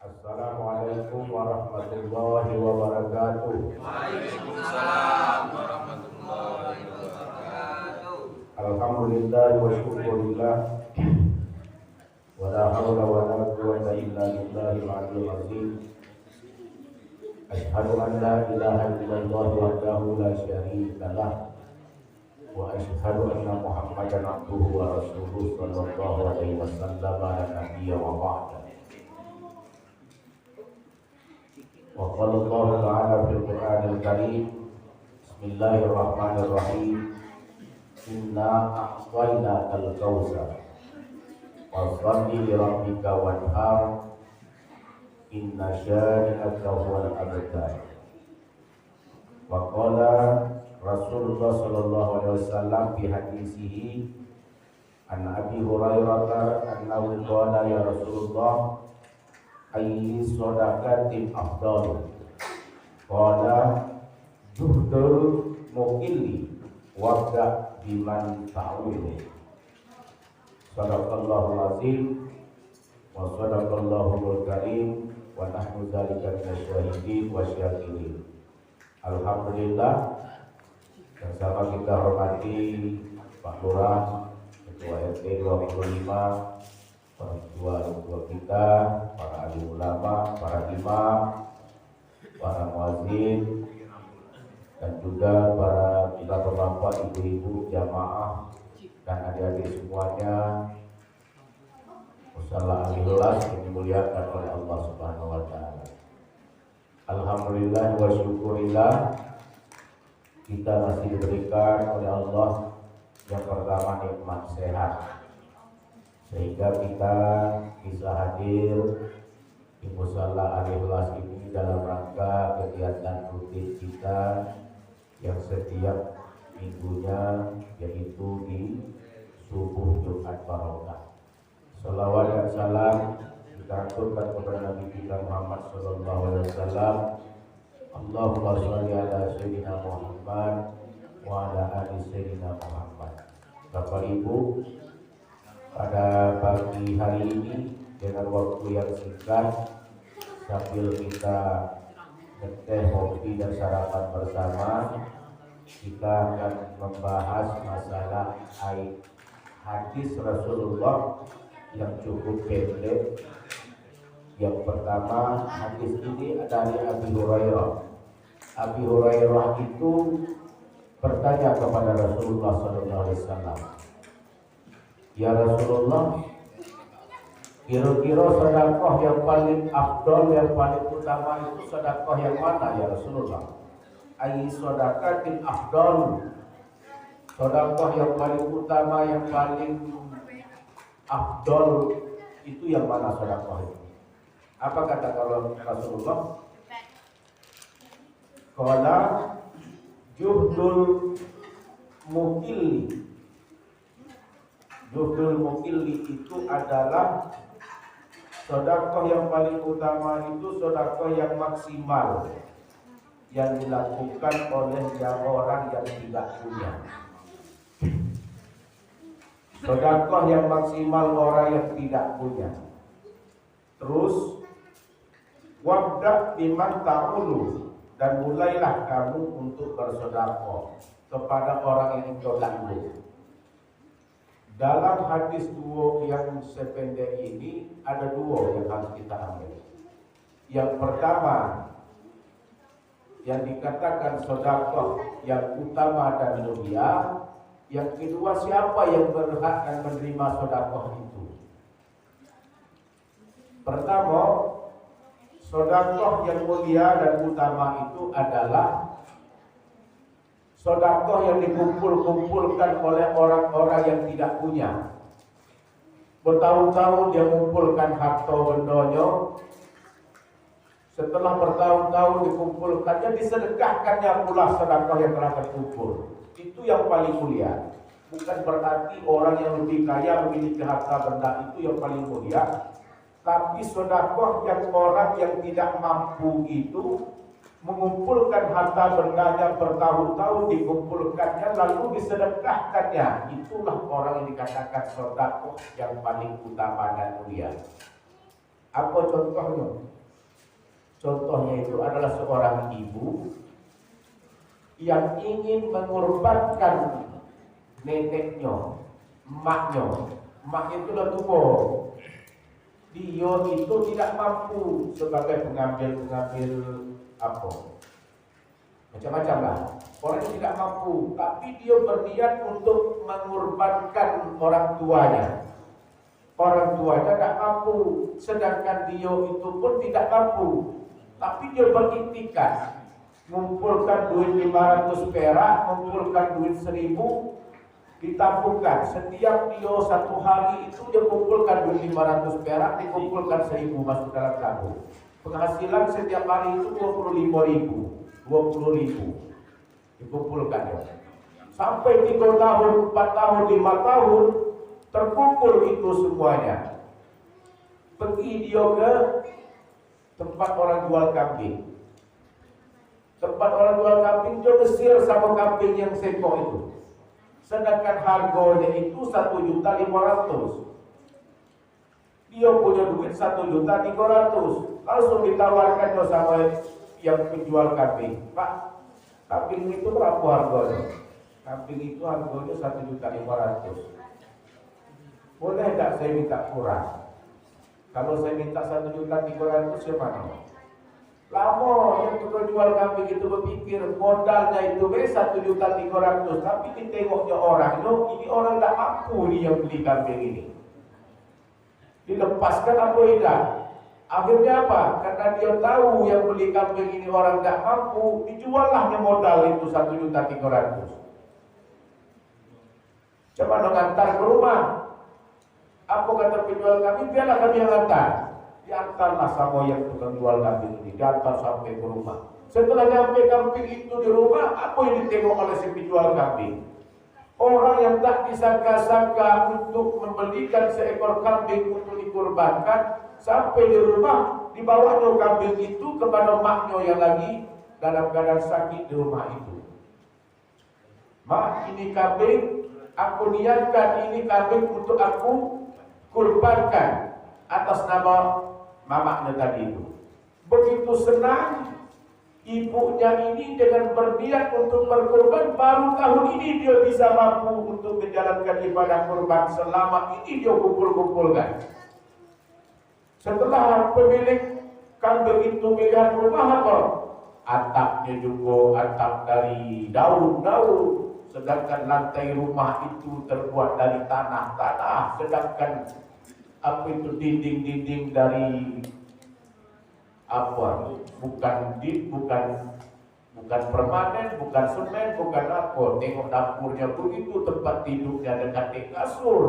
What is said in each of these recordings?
Assalamualaikum warahmatullahi wabarakatuh. Waalaikumsalam warahmatullahi wabarakatuh. Alhamdulillah wa syukurillah wa la hawla wa la quwwata illa billahil aliyyil azim. Asyhadu an la ilaha illallah wahdahu la syarika lah wa asyhadu anna Muhammadan abduhu wa rasuluhu sallallahu alaihi wasallam ala nabiyya wa ba'da. Wa qala Allah ta'ala fil Qur'anil Karim, Bismillahirrahmanirrahim, Inna a'tainakal kautsar fasholli li rabbika wanhar inna syani'aka huwal abtar. Wa qala Rasulullah sallallahu alaihi wasallam fi hadisihi an Abi Hurairah annahu qala ya Rasulullah ayyi shadaqatin afdal? Qala juhdul muqilli wabda biman ta'awil. Sadaqallahul azim wa sadaqallahul karim wa nahnu dzalika minasyahidin wa syakirin. Alhamdulillah, yang sama kita hormati Pak Lurah, Ketua RT 25, orang tua kita, para alim ulama, para imam, para muazzin, dan juga para bapak-bapak, ibu-ibu, jamaah, dan adik-adik semuanya. Musalla al-ikhlas yang dimuliakan oleh Allah Subhanahu wa taala. Alhamdulillah wa syukurillah, kita masih diberikan oleh Allah yang pertama nikmat sehat, sehingga kita bisa hadir di Musalla al-ikhlas ini dalam rangka kegiatan rutin kita yang setiap minggunya, yaitu di subuh Jumat Barokah. Salawat dan salam kita aturkan kepada Nabi kita Muhammad sallallahu alaihi wasallam. Allahumma sholli ala sayyidina Muhammad wa ala ali sayyidina Muhammad. Bapak Ibu, pada pagi hari ini dengan waktu yang singkat, sambil kita ngeteh, kopi dan sarapan bersama, kita akan membahas masalah hadis Rasulullah yang cukup pendek. Yang pertama, hadis ini dari Abi Hurairah. Abi Hurairah itu bertanya kepada Rasulullah SAW, ya Rasulullah, kira-kira sedekah yang paling afdol, yang paling utama itu sedekah yang mana ya Rasulullah? Ayy sedekatin afdol, sedekah yang paling utama, yang paling afdol itu yang mana sedekah itu? Apa kata kalau Rasulullah? Qala juhdul mukilli. Juhdul mukilli itu adalah sedekah yang paling utama, itu sedekah yang maksimal yang dilakukan oleh orang yang tidak punya. Sedekah yang maksimal orang yang tidak punya. Terus wabda biman ta'ulu, dan mulailah kamu untuk bersedekah kepada orang yang terganggu. Dalam hadis dua yang sependek ini ada dua yang harus kita ambil. Yang pertama, yang dikatakan sedekah yang utama dan mulia. Yang kedua, siapa yang berhak dan menerima sedekah itu? Pertama, sedekah yang mulia dan utama itu adalah sedekah yang dikumpulkan oleh orang-orang yang tidak punya. Bertahun-tahun dia mengumpulkan harta bendanya. Setelah bertahun-tahun dikumpulkannya, disedekahkannya pula sedekah yang telah terkumpul. Itu yang paling mulia. Bukan berarti orang yang lebih kaya memiliki harta benda itu yang paling mulia. Tapi sedekah yang orang yang tidak mampu itu mengumpulkan harta bendanya bertahun-tahun, dikumpulkannya lalu disedekahkannya, itulah orang yang dikatakan sedekah yang paling utama dan mulia. Apa contohnya? Contohnya itu adalah seorang ibu yang ingin mengorbankan neneknya, emaknya. Emaknya itu lah tua. Dia itu tidak mampu sebagai pengambil apa, macam-macam lah. Orang yang tidak mampu, tapi dia berniat untuk mengorbankan orang tuanya. Orang tuanya tidak mampu, sedangkan dia itu pun tidak mampu. Tapi dia beriktikad, mengumpulkan duit 500 perak, mengumpulkan duit 1000, ditabungkan. Setiap dia satu hari itu dia kumpulkan duit 500 perak, dikumpulkan 1000 masuk dalam tabung. Penghasilan setiap hari itu 25.000, 20.000 dikumpulkan ya. Sampai 3 tahun, 4 tahun, 5 tahun terkumpul itu semuanya. Pergi dia ke tempat orang jual kambing. Tempat orang jual kambing, dia kesir sama kambing yang sekok itu. Sedangkan harganya itu 1.500.000. Dia punya duit 1.300.000. Langsung ditawarkan sama yang penjual kambing. Pak, kambing itu berapa harganya? Kambing itu harganya 1.500.000. Boleh tak saya minta kurang? Kalau saya minta 1.300.000 gimana? Lama yang tukang jual kambing itu berpikir modalnya itu 1.300.000, tapi ditengoknya orang itu, ini orang tak mampu nih yang beli kambing ini. Dilepaskan apa tidak? Akhirnya apa? Karena dia tahu yang beli kambing ini orang tak mampu, dijuallahnya modal itu 1.300.000. Coba dong antar ke rumah. Apa kata penjual kambing? Biarlah kami yang antar. Diantarlah sama yang tukang jual kambing ini, diantar sampai ke rumah. Setelah nyampe kambing itu di rumah, apa yang ditengok oleh si penjual kambing? Orang yang tak disangka-sangka untuk membelikan seekor kambing untuk dikurbankan, sampai di rumah dibawanya kambing itu kepada maknya yang lagi dalam keadaan sakit di rumah itu. Mak, ini kambing, aku niatkan ini kambing untuk aku kurbankan atas nama mamaknya tadi itu. Begitu senang ibunya ini dengan berniat untuk berkorban, baru tahun ini dia bisa mampu untuk menjalankan ibadah kurban. Selama ini dia kumpul-kumpulkan. Setelah pemilik kambing itu melihat rumah apa? Atapnya juga atap dari daun-daun. Sedangkan lantai rumah itu terbuat dari tanah-tanah. Sedangkan apa itu dinding-dinding dari apa? Bukan permanen, bukan semen, bukan apa. Tengok dapurnya begitu, tempat tidurnya dekat dengan kasur.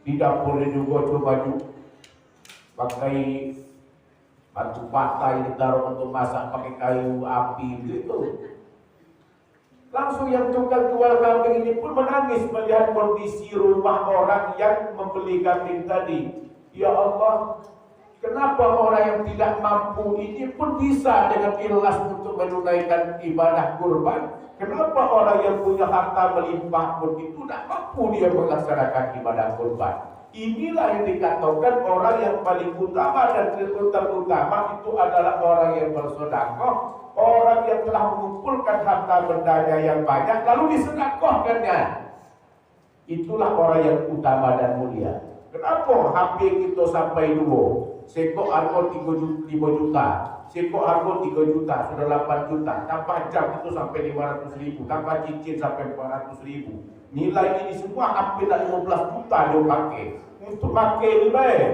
Di dapurnya juga cuma pakai batu bata yang ditaruh untuk masak pakai kayu api gitu. Langsung yang tukang jual kambing ini pun menangis melihat kondisi rumah orang yang membeli kambing tadi. Ya Allah, kenapa orang yang tidak mampu ini pun bisa dengan ikhlas untuk menunaikan ibadah kurban? Kenapa orang yang punya harta melimpah pun itu tidak mampu dia melaksanakan ibadah kurban? Inilah yang dikatakan orang yang paling utama dan terutama itu adalah orang yang bersedekah. Orang yang telah mengumpulkan harta bendanya yang banyak lalu disedekahkannya. Itulah orang yang utama dan mulia. Kenapa HP kita sampai 2? Sekok harga 5 juta, sekok harga 3 juta, sudah 8 juta. Tambah jam itu sampai 500.000, tambah cincin sampai 400.000. Nilai ini semua hampir 15 juta dia pakai untuk pakai ini baik.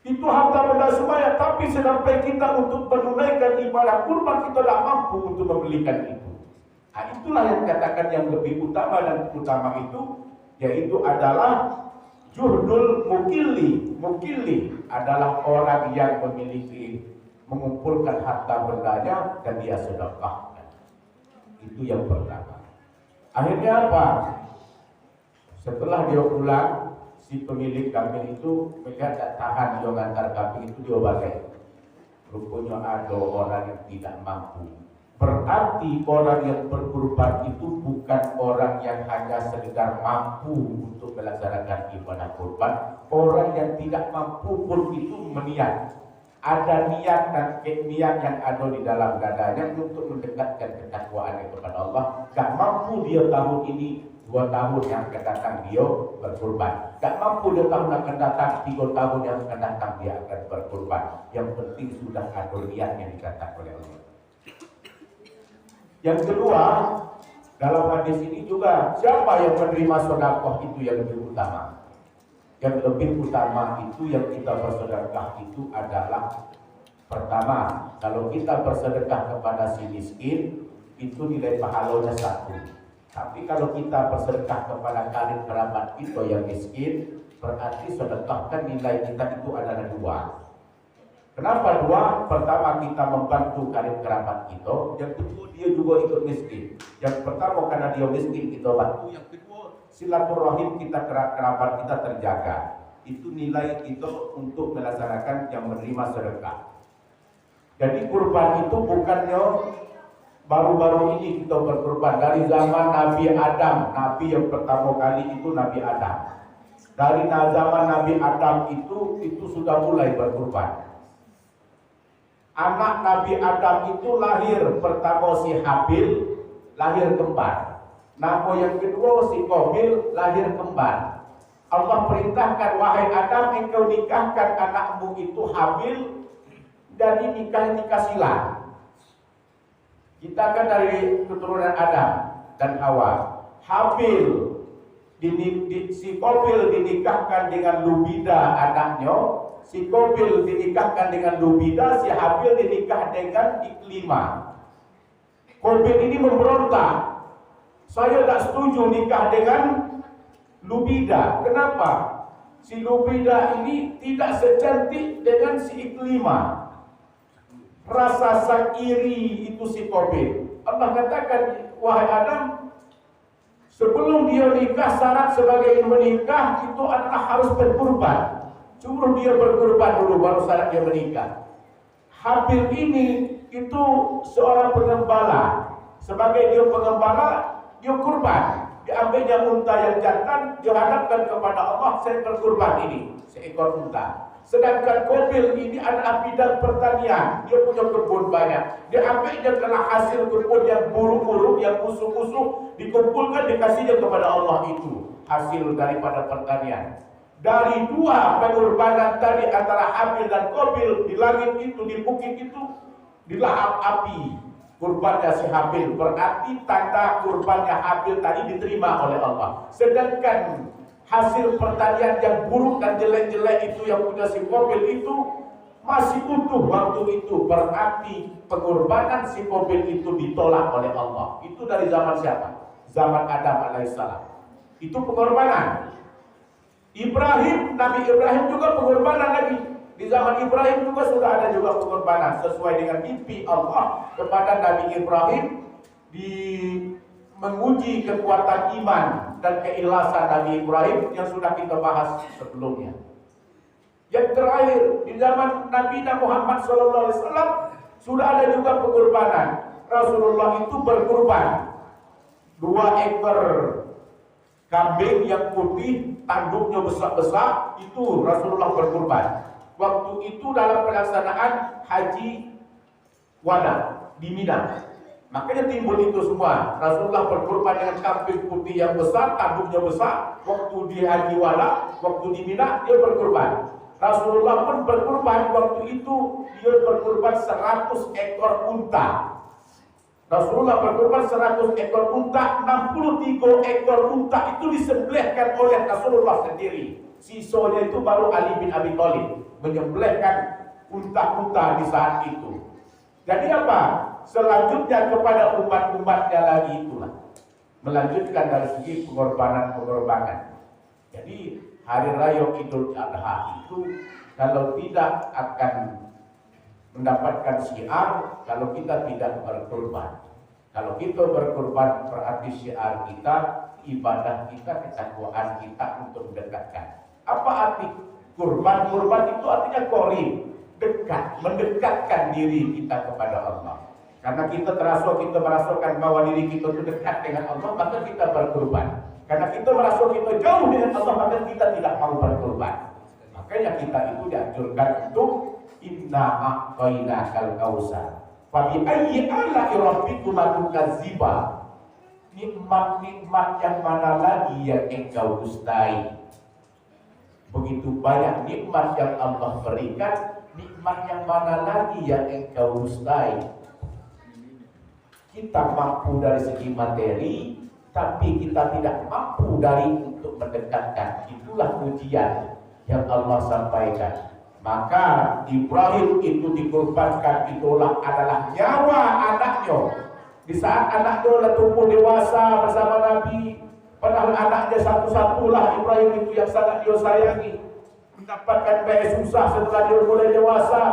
Itu harta benda semuanya, tapi sampai kita untuk menunaikan ibadah kurban kita tidak mampu untuk membelikan itu. Nah, itulah yang dikatakan yang lebih utama dan utama itu, yaitu adalah juhdul mukilli. Mukilli adalah orang yang memiliki mengumpulkan harta bendanya dan dia sedekahkan. Itu yang pertama. Akhirnya apa? Setelah dia pulang, si pemilik kambing itu melihat tak tahan dia ngantar kambing itu, dia balik. Rupanya ada orang yang tidak mampu. Berarti orang yang berkurban itu bukan orang yang hanya sekedar mampu untuk melaksanakan ibadah kurban. Orang yang tidak mampu pun itu meniat. Ada niat dan niat yang ada di dalam dadanya untuk mendekatkan ketakwaannya kepada Allah. Gak mampu dia tahun ini, 2 tahun yang akan datang dia berkurban. Gak mampu dia tahun akan datang, 3 tahun yang akan datang dia akan berkurban. Yang penting sudah ada niat yang dikatakan oleh Allah. Yang kedua, dalam hadis ini juga, siapa yang menerima sedekah itu yang lebih utama? Yang lebih utama itu yang kita bersedekah itu adalah, pertama, kalau kita bersedekah kepada si miskin, itu nilai pahalanya 1. Tapi kalau kita bersedekah kepada karib kerabat kita yang miskin, berarti sedekahkan nilai kita itu adalah 2. Kenapa 2? Pertama, kita membantu karib kerabat kita. Yang kedua, dia juga ikut miskin. Yang pertama, karena dia miskin kita bantu. Yang kedua, silaturahim kita kerabat kita terjaga. Itu nilai kita untuk melaksanakan yang menerima sedekah. Jadi kurban itu bukannya baru-baru ini kita berkurban. Dari zaman Nabi Adam, Nabi yang pertama kali itu Nabi Adam. Dari zaman Nabi Adam itu sudah mulai berkurban. Anak Nabi Adam itu lahir pertama si Habil, lahir kembar. Nama yang kedua si Qabil, lahir kembar. Allah perintahkan, wahai Adam, engkau nikahkan anakmu itu Habil, dari nikah silang. Kita kan dari keturunan Adam dan Hawa. Habil si Qabil dinikahkan dengan Lubida anaknya. Si Qabil dinikahkan dengan Lubida, si Habil dinikah dengan Iklima. Qabil ini memberontak. Saya tak setuju nikah dengan Lubida. Kenapa? Si Lubida ini tidak secantik dengan si Iklima. Rasa sang iri itu si Qabil. Allah katakan, wahai Adam, sebelum dia nikah, syarat sebagai menikah itu adalah harus berkurban. Suruh dia berkurban dulu, baru syarat dia menikah. Habil ini itu seorang pengembala. Sebagai dia pengembala, dia kurban. Diambilnya unta yang jantan, dihadapkan kepada Allah, saya berkurban ini, seekor unta. Sedangkan Qabil ini adalah bidang pertanian, dia punya kebun banyak. Dia ambilnya kena hasil kebun yang buruk-buruk, yang busuk-busuk, dikumpulkan, dikasihnya kepada Allah itu hasil daripada pertanian. Dari 2 pengorbanan tadi antara Habil dan Qabil, di langit itu, di bukit itu, dilahap api kurbannya si Habil. Berarti tanda kurbannya Habil tadi diterima oleh Allah. Sedangkan hasil pertanian yang buruk dan jelek-jelek itu yang punya si Qabil itu masih utuh waktu itu. Berarti pengorbanan si Qabil itu ditolak oleh Allah. Itu dari zaman siapa? Zaman Adam alaihissalam. Itu pengorbanan. Ibrahim, Nabi Ibrahim juga pengorbanan lagi. Di zaman Ibrahim juga sudah ada juga pengorbanan sesuai dengan mimpi Allah kepada Nabi Ibrahim di menguji kekuatan iman dan keikhlasan Nabi Ibrahim yang sudah kita bahas sebelumnya. Yang terakhir, di zaman Nabi Muhammad SAW sudah ada juga pengorbanan. Rasulullah itu berkurban 2 ekor kambing yang putih, tanduknya besar-besar, itu Rasulullah berkurban. Waktu itu dalam pelaksanaan haji wada di Mina. Makanya timbul itu semua. Rasulullah berkurban dengan kambing putih yang besar, tanduknya besar. Waktu di haji wada, waktu di Mina, dia berkurban. Rasulullah pun berkurban waktu itu, dia berkurban 100 ekor unta. Rasulullah berkorban 100 ekor unta, 63 ekor unta itu disembelihkan oleh Rasulullah sendiri. Sisanya itu baru Ali bin Abi Thalib menyembelihkan unta-unta di saat itu. Jadi apa? Selanjutnya kepada umat-umatnya lagi itulah. Melanjutkan dari segi pengorbanan-pengorbanan. Jadi hari raya Idul Adha itu kalau tidak akan mendapatkan syiar kalau kita tidak berkorban. Kalau kita berkorban berarti syiar kita, ibadah kita, ketakwaan kita untuk mendekatkan. Apa arti kurban? Kurban itu artinya qarib, dekat, mendekatkan diri kita kepada Allah. Karena kita merasakan bahwa diri kita itu dekat dengan Allah, maka kita berkorban. Karena kita merasa kita jauh dengan Allah, maka kita tidak mau berkorban. Makanya kita itu dianjurkan untuk inna a'tainakal kautsar. Fa bi ayyi ala'i rabbikuma tukadziba. Nikmat-nikmat yang mana lagi yang engkau dustai? Begitu banyak nikmat yang Allah berikan, nikmat yang mana lagi yang engkau dustai? Kita mampu dari segi materi, tapi kita tidak mampu dari untuk mendekatkan. Itulah ujian yang Allah sampaikan. Maka Ibrahim itu dikorbankan, itulah adalah nyawa anaknya. Di saat anaknya sudah tumbuh dewasa bersama Nabi, padahal anaknya satu-satulah Ibrahim itu yang sangat dia sayangi, mendapatkan biaya susah setelah dia mulai dewasa.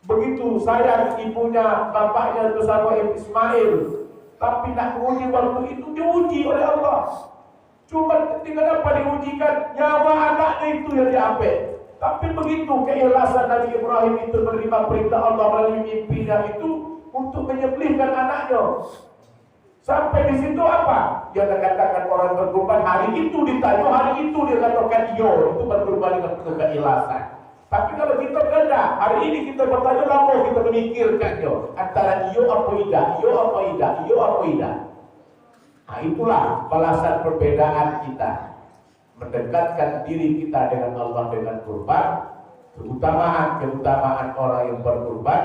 Begitu sayang ibunya, bapaknya itu sama Ismail, tapi nak menguji waktu itu diuji oleh Allah. Cuma ketika apa diujikan, nyawa anaknya itu yang diambil. Tapi begitu keikhlasan Nabi Ibrahim itu menerima perintah Allah melalui mimpinya itu untuk menyembelihkan anaknya. Sampai di situ apa? Dia katakan orang berkorban hari itu ditanya, hari itu dia katakan iya, itu berkorban dengan penuh keikhlasan. Tapi kalau kita beda, hari ini kita bertanya lama kita memikirkan yo antara iyo apa tidak, iyo apa tidak, iyo apa tidak. Nah itulah balasan perbedaan kita, mendekatkan diri kita dengan Allah dengan kurban. Keutamaan orang yang berkurban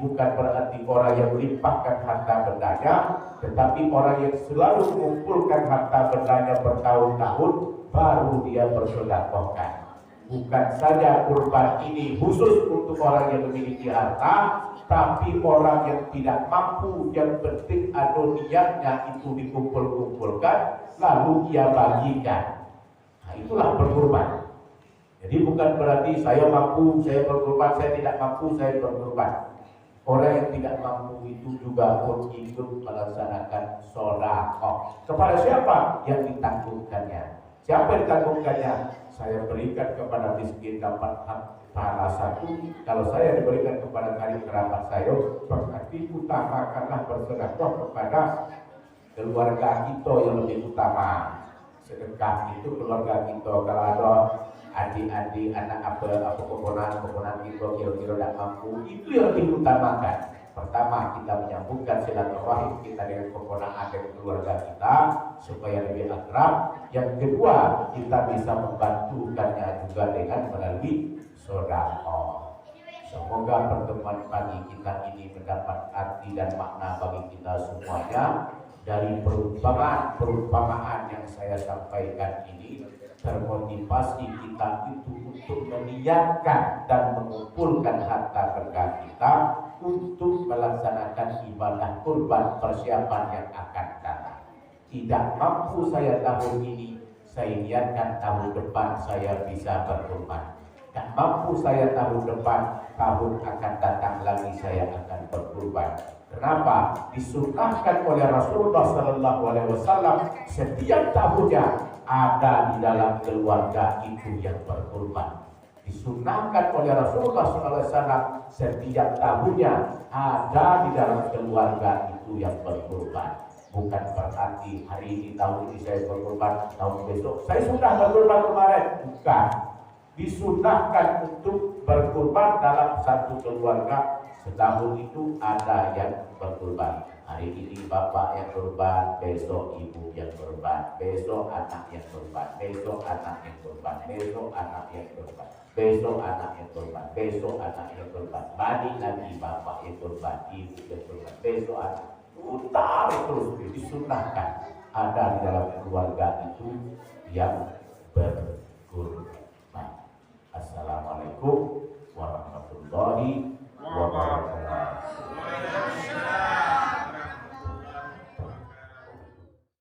bukan berarti orang yang melimpahkan harta bendanya, tetapi orang yang selalu mengumpulkan harta bendanya bertahun-tahun baru dia bersedekahkan. Bukan saja kurban ini khusus untuk orang yang memiliki harta, tapi orang yang tidak mampu, yang penting ada niatnya itu dikumpul-kumpulkan lalu ia bagikan. Nah itulah berkurban. Jadi bukan berarti saya mampu, saya berkurban, saya tidak mampu, saya berkurban. Orang yang tidak mampu itu juga pun ikut melaksanakan sedekah. Kepada siapa? Yang ditanggungkannya. Siapa yang ditanggungkannya? Saya berikan kepada miskin dapat pahala satu. Kalau saya diberikan kepada karib kerabat saya, berarti utamakanlah bersedekah kepada keluarga kita yang lebih utama. Sedekah itu keluarga kita. Kalau ada adik-adik, anak apa keponakan kita kira-kira tidak mampu, itu yang diutamakan. Pertama, kita menyambungkan silaturahim kita dengan keponakan dan keluarga kita supaya lebih akrab. Yang kedua, kita bisa membantukannya juga dengan melalui sedekah. Semoga pertemuan pagi kita ini mendapat arti dan makna bagi kita semuanya. Dari perumpamaan yang saya sampaikan ini termotivasi kita itu untuk meniatkan dan mengumpulkan harta berkah kita untuk melaksanakan ibadah kurban persiapan yang akan datang. Tidak mampu saya tahun ini, saya niatkan tahun depan saya bisa berkurban. Tak mampu saya tahun depan, tahun akan datang lagi saya akan berkurban. Kenapa? Disunnahkan oleh Rasulullah Sallallahu Alaihi Wasallam setiap tahunnya ada di dalam keluarga itu yang berkurban. Disunnahkan oleh Rasulullah Sallallahu Alaihi Wasallam setiap tahunnya ada di dalam keluarga itu yang berkurban. Bukan berarti hari ini tahun ini saya berkurban, tahun besok saya sudah berkurban kemarin. Bukan. Disunnahkan untuk berkurban dalam satu keluarga setahun itu ada yang berkurban. Hari ini bapak yang kurban, besok ibu yang kurban, besok anak yang kurban, besok anak yang kurban, besok anak yang kurban, besok anak yang kurban, besok anak yang kurban, balik lagi bapak yang kurban, ibu yang kurban, besok anak. Putar terus disunnahkan ada di dalam keluarga itu yang berkurban. Assalamualaikum warahmatullahi